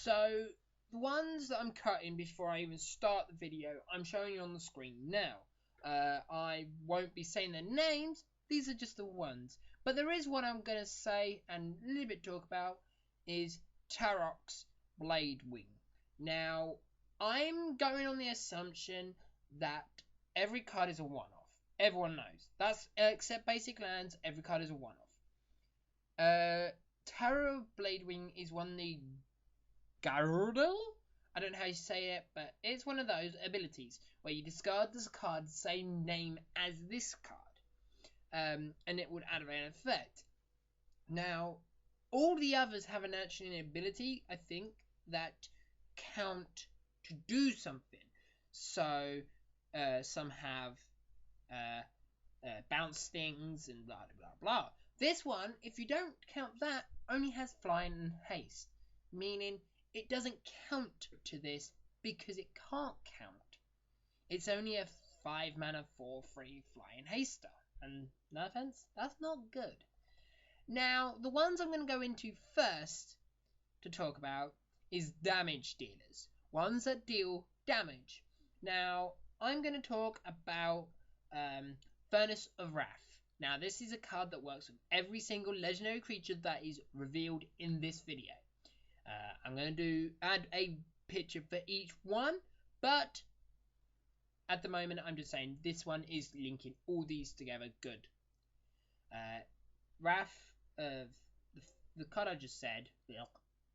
So, the ones that I'm cutting before I even start the video, I'm showing you on the screen now. I won't be saying their names, these are just the ones. But there is one I'm going to say and a little bit talk about, is Tarok's Bladewing. Now, I'm going on the assumption that every card is a one-off. Everyone knows. That's except basic lands, every card is a one-off. Tarok Bladewing is one of the Garudel? I don't know how you say it, but it's one of those abilities where you discard this card the same name as this card. And it would add an effect. Now, all the others have an actual ability, I think, that count to do something. So, some have bounce things and blah blah blah. This one, if you don't count that, only has flying and haste, meaning it doesn't count to this because it can't count. It's only a 5 mana 4/3 flying haster, and no offense, that's not good. Now, the ones I'm going to go into first to talk about is damage dealers, ones that deal damage. Now, I'm going to talk about Furnace of Wrath. Now, this is a card that works with every single legendary creature that is revealed in this video. I'm going to add a picture for each one, but at the moment I'm just saying this one is linking all these together good. Wrath of the card I just said,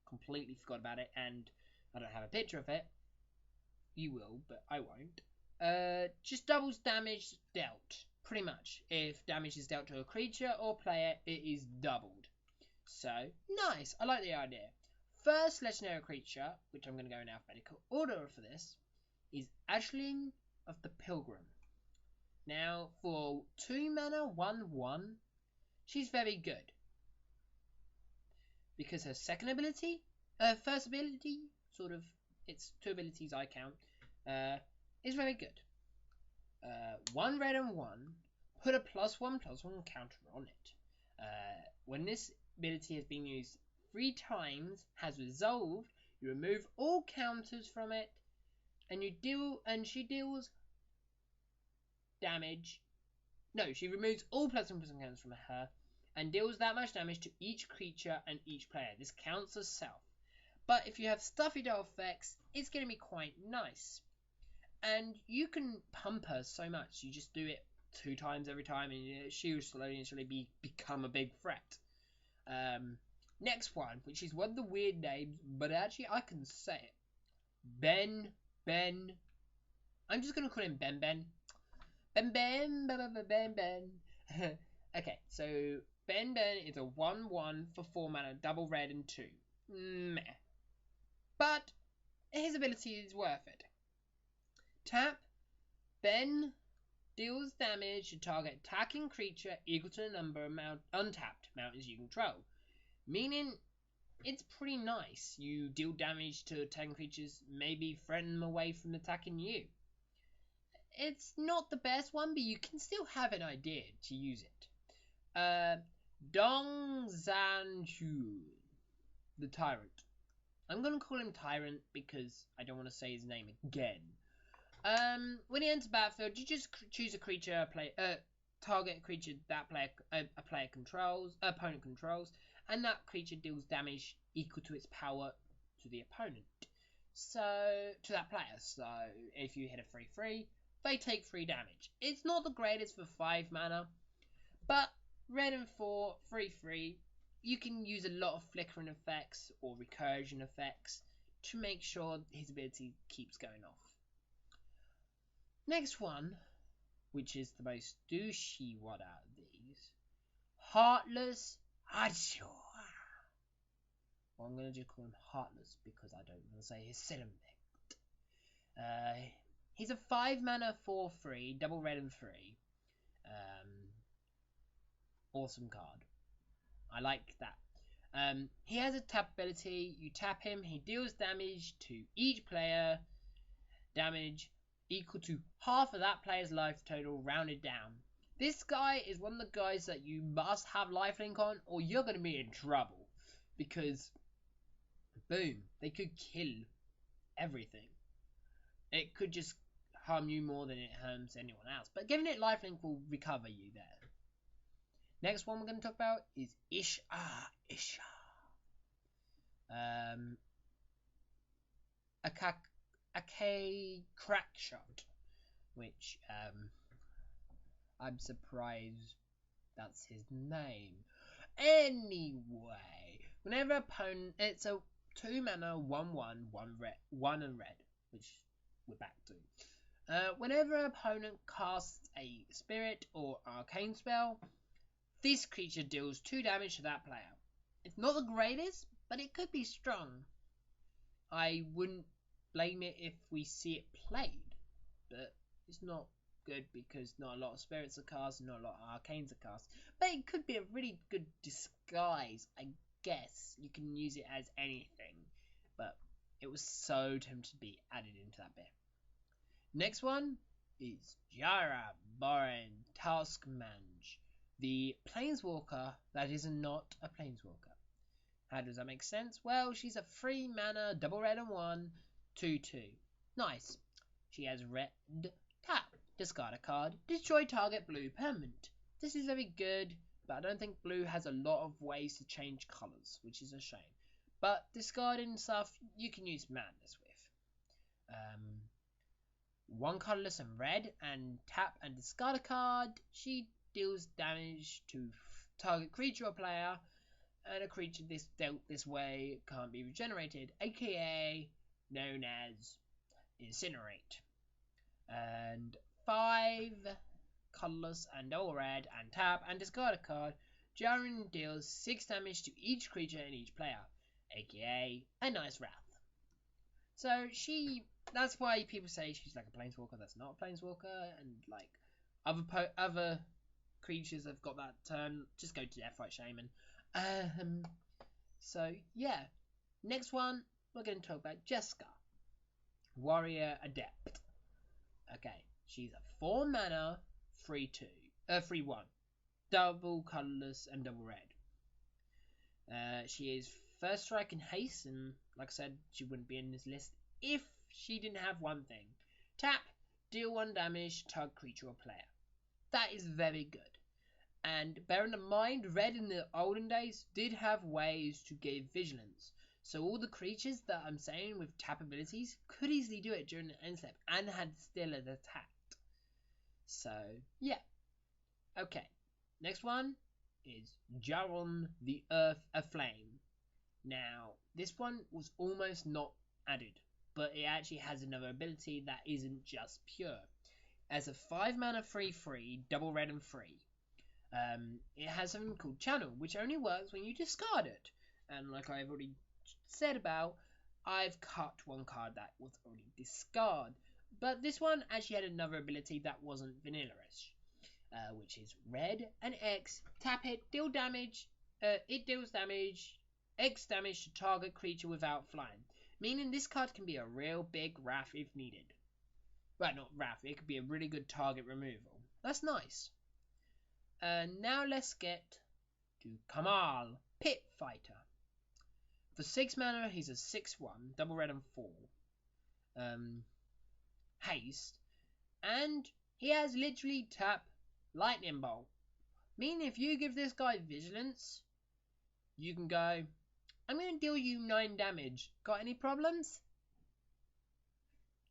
completely forgot about it, and I don't have a picture of it. You will, but I won't. Just doubles damage dealt, pretty much. If damage is dealt to a creature or player, it is doubled. So, nice, I like the idea. First legendary creature, which I'm going to go in alphabetical order for this, is Aisling of the Pilgrim. Now, for 2 mana 1/1, she's very good. Because her second ability, first ability, sort of, it's 2 abilities I count, is very good. 1 red and 1, put a +1/+1 counter on it. When this ability has been used 3 times, has resolved, you remove all counters from it, and she deals damage. No, she removes all +1/+1 counters from her, and deals that much damage to each creature and each player. This counts as self. But if you have Stuffy Doll effects, it's going to be quite nice. And you can pump her so much, you just do it 2 times every time, and she will slowly become a big threat. Next one, which is one of the weird names, but actually I can say it. Ben. I'm just going to call him Ben. Ben. Okay, so Ben is a 1/1 for 4 mana, double red and 2. Meh. But his ability is worth it. Tap. Ben deals damage to target attacking creature equal to the number of untapped mountains you control. Meaning, it's pretty nice. You deal damage to attacking creatures, maybe threaten them away from attacking you. It's not the best one, but you can still have an idea to use it. Dong Zanju, the Tyrant. I'm going to call him Tyrant because I don't want to say his name again. When he enters battlefield, you just choose a creature, target a creature that opponent controls, and that creature deals damage equal to its power to the opponent. So, to that player. So, if you hit a 3/3, they take 3 damage. It's not the greatest for 5 mana, but red and 4, 3/3, you can use a lot of flickering effects or recursion effects to make sure his ability keeps going off. Next one, which is the most douchey one out of these, Heartless Azure. Well, I'm going to just call him Heartless because I don't want to say his second thing. He's a 5 mana 4/3, double red and 3. Awesome card. I like that. He has a tap ability. You tap him, he deals damage to each player. Damage equal to half of that player's life total, rounded down. This guy is one of the guys that you must have lifelink on, or you're going to be in trouble. Because, boom, they could kill everything. It could just harm you more than it harms anyone else. But giving it lifelink will recover you there. Next one we're going to talk about is Isha. A crack shot, which I'm surprised that's his name. Anyway, whenever opponent, it's a 2 mana 1/1 1 and red, which we're back to. Whenever an opponent casts a spirit or arcane spell, this creature deals 2 damage to that player. It's not the greatest, but it could be strong. I wouldn't blame it if we see it played, but it's not good because not a lot of spirits are cast and not a lot of arcanes are cast. But it could be a really good disguise, I guess. You can use it as anything, but it was so tempted to be added into that bit. Next one is Jara Boren Taskmanj, the Planeswalker that is not a Planeswalker. How does that make sense? Well, she's a 3 mana, double red and 1, 2/2. Nice. She has red, tap, discard a card, destroy target blue permanent. This is very good, but I don't think blue has a lot of ways to change colours, which is a shame. But discarding stuff, you can use madness with. 1 colourless and red, and tap and discard a card. She deals damage to target creature or player, and a creature dealt this way can't be regenerated, aka known as Incinerate. And 5 colourless and all red, and tap and discard a card. Jaren deals 6 damage to each creature and each player, aka a nice wrath. So that's why people say she's like a planeswalker that's not a planeswalker, and like other creatures have got that term. Just go to Deathrite Shaman. So yeah, next one we're going to talk about Jeska, Warrior Adept. Okay, she's a 4 mana 3/1, double colourless and double red. She is first strike and haste, and like I said, she wouldn't be in this list if she didn't have one thing: tap, deal 1 damage to target creature or player. That is very good. And bear in mind, red in the olden days did have ways to give vigilance. So all the creatures that I'm saying with tap abilities could easily do it during the end step and had still attacked. So, yeah. Okay. Next one is Jaron the Earth Aflame. Now, this one was almost not added, but it actually has another ability that isn't just pure. As a 5 mana 3/3, double red and 3. It has something called Channel, which only works when you discard it. And like I've already said about, I've cut 1 card that was already discard. But this one actually had another ability that wasn't vanilla-ish, which is red and X, tap it, deal damage, it deals damage, X damage to target creature without flying. Meaning this card can be a real big wrath if needed. Well, not wrath, it could be a really good target removal. That's nice. Now let's get to Kamal, Pit Fighter. For 6 mana, he's a 6/1, double red and 4. Haste. And he has literally tap Lightning Bolt. Meaning if you give this guy Vigilance, you can go, I'm going to deal you 9 damage. Got any problems?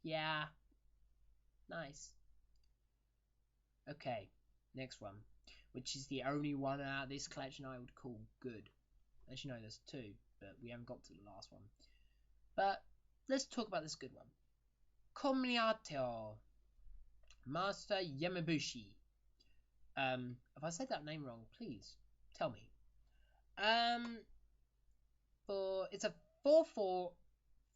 Yeah. Nice. Okay, next one, which is the only one out of this collection I would call good. As you know, there's 2, but we haven't got to the last one. But let's talk about this good one. Komiato, Master Yamabushi. If I said that name wrong, please tell me. it's a 4/4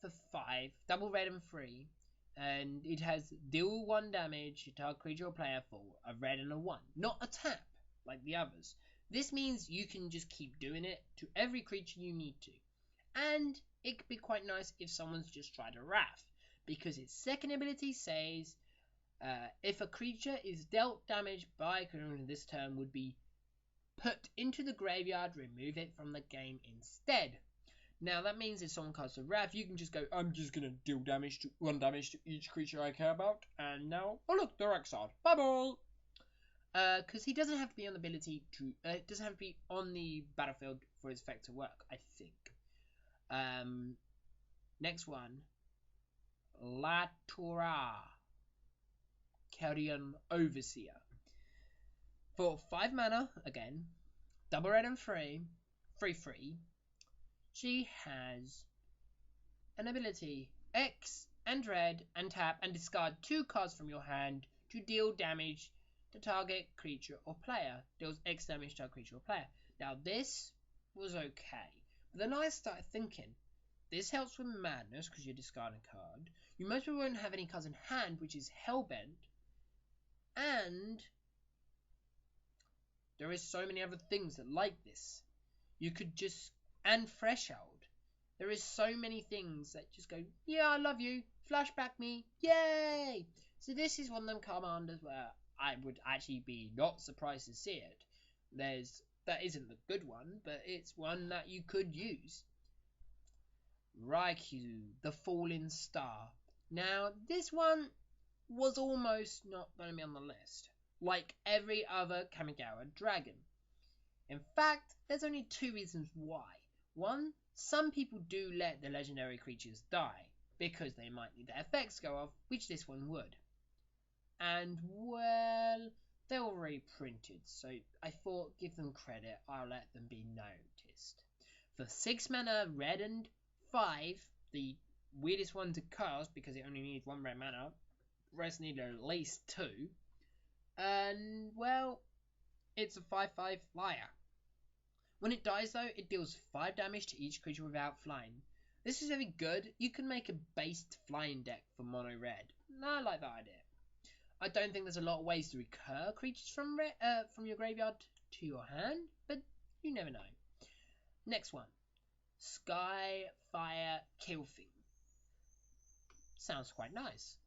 for 5, double red and 3, and it has deal 1 damage to target creature or player for a red and a 1, not a tap like the others. This means you can just keep doing it to every creature you need to. And it could be quite nice if someone's just tried a Wrath, because its second ability says if a creature is dealt damage by a criminal this turn would be put into the graveyard, remove it from the game instead. Now that means if someone casts a Wrath, you can just go, I'm just gonna deal damage to 1 damage to each creature I care about, and now, oh look, they're exiled. Bye bye. Because he doesn't have to be on the ability to, it doesn't have to be on the battlefield for his effect to work, I think. Next one, Latura, Carrion Overseer. For 5 mana, again, double red and 3, 3/3. She has an ability, X and red, and tap and discard 2 cards from your hand to deal damage to target creature or player. Deals X damage to a creature or player. Now this was okay, but then I started thinking, this helps with madness because you're discarding a card. You most probably won't have any cards in hand, which is Hellbent, and there is so many other things that like this. You could just, and Threshold. There is so many things that just go, yeah, I love you, flashback me, yay! So this is one of them commanders where I would actually be not surprised to see it. That isn't the good one, but it's one that you could use. Raikou, the Falling Star. Now, this one was almost not going to be on the list, like every other Kamigawa dragon. In fact, there's only 2 reasons why. One, some people do let the legendary creatures die, because they might need their effects go off, which this one would. And, well, they're already printed, so I thought, give them credit, I'll let them be noticed. For 6 mana, red and 5, the weirdest one to cast, because it only needs 1 red mana, the rest need at least 2. And, well, it's a 5/5 flyer. When it dies though, it deals 5 damage to each creature without flying. This is very good. You can make a based flying deck for mono red. I like that idea. I don't think there's a lot of ways to recur creatures from your graveyard to your hand, but you never know. Next one, Skyfire Kilthing. Sounds quite nice.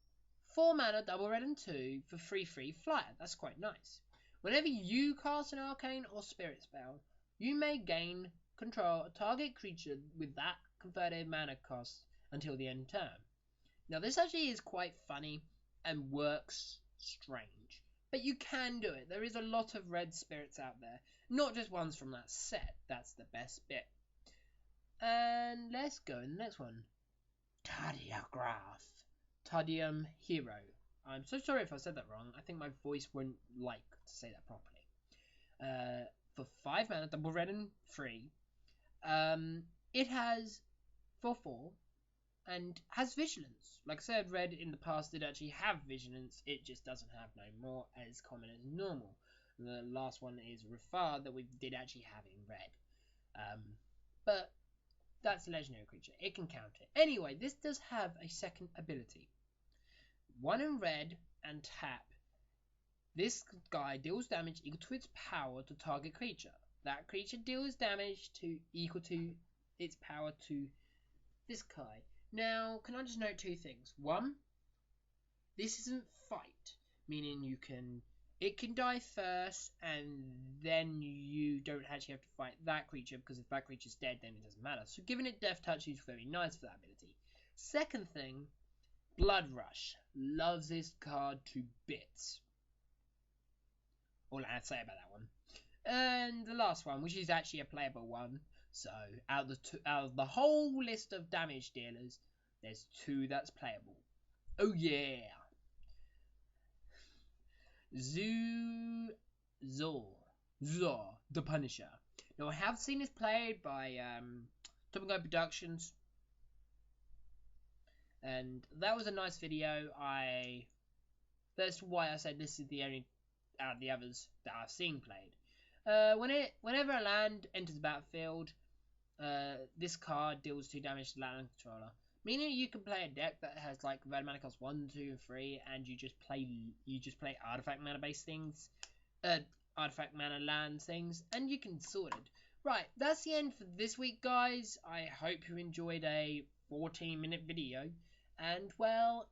4 mana, double red and 2 for 3/3 flyer. That's quite nice. Whenever you cast an arcane or spirit spell, you may gain control a target creature with that converted mana cost until the end turn. Now this actually is quite funny and works strange, but you can do it. There is a lot of red spirits out there, not just ones from that set. That's the best bit. And let's go to the next one. Tardigraph. Tardium Hero. I'm so sorry if I said that wrong. I think my voice won't like to say that properly. For 5 mana, double red and 3. It has 4/4 and has Vigilance. Like I said, red in the past did actually have Vigilance. It just doesn't have no more as common as normal. The last one is Rafar that we did actually have in red. But that's a legendary creature. It can counter. Anyway, this does have a second ability. 1 in red and tap. This guy deals damage equal to its power to target creature. That creature deals damage equal to its power to this guy. Now, can I just note 2 things? 1, this isn't fight, meaning it can die first and then you don't actually have to fight that creature, because if that creature's dead then it doesn't matter. So giving it Death Touch is very nice for that ability. Second thing, Blood Rush. Loves this card to bits. All I have to say about that one. And the last one, which is actually a playable one. So out of the whole list of damage dealers, there's 2 that's playable. Oh yeah. Zor, the Punisher. Now I have seen this played by Topico Productions, and that was a nice video. That's why I said this is the only out of the others that I've seen played. Whenever a land enters the battlefield, this card deals 2 damage to land controller. Meaning you can play a deck that has like red mana cost 1, 2, and 3, and you just play artifact mana based things, artifact mana land things, and you can sort it. Right, that's the end for this week, guys. I hope you enjoyed a 14-minute video, and well,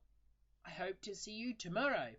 I hope to see you tomorrow.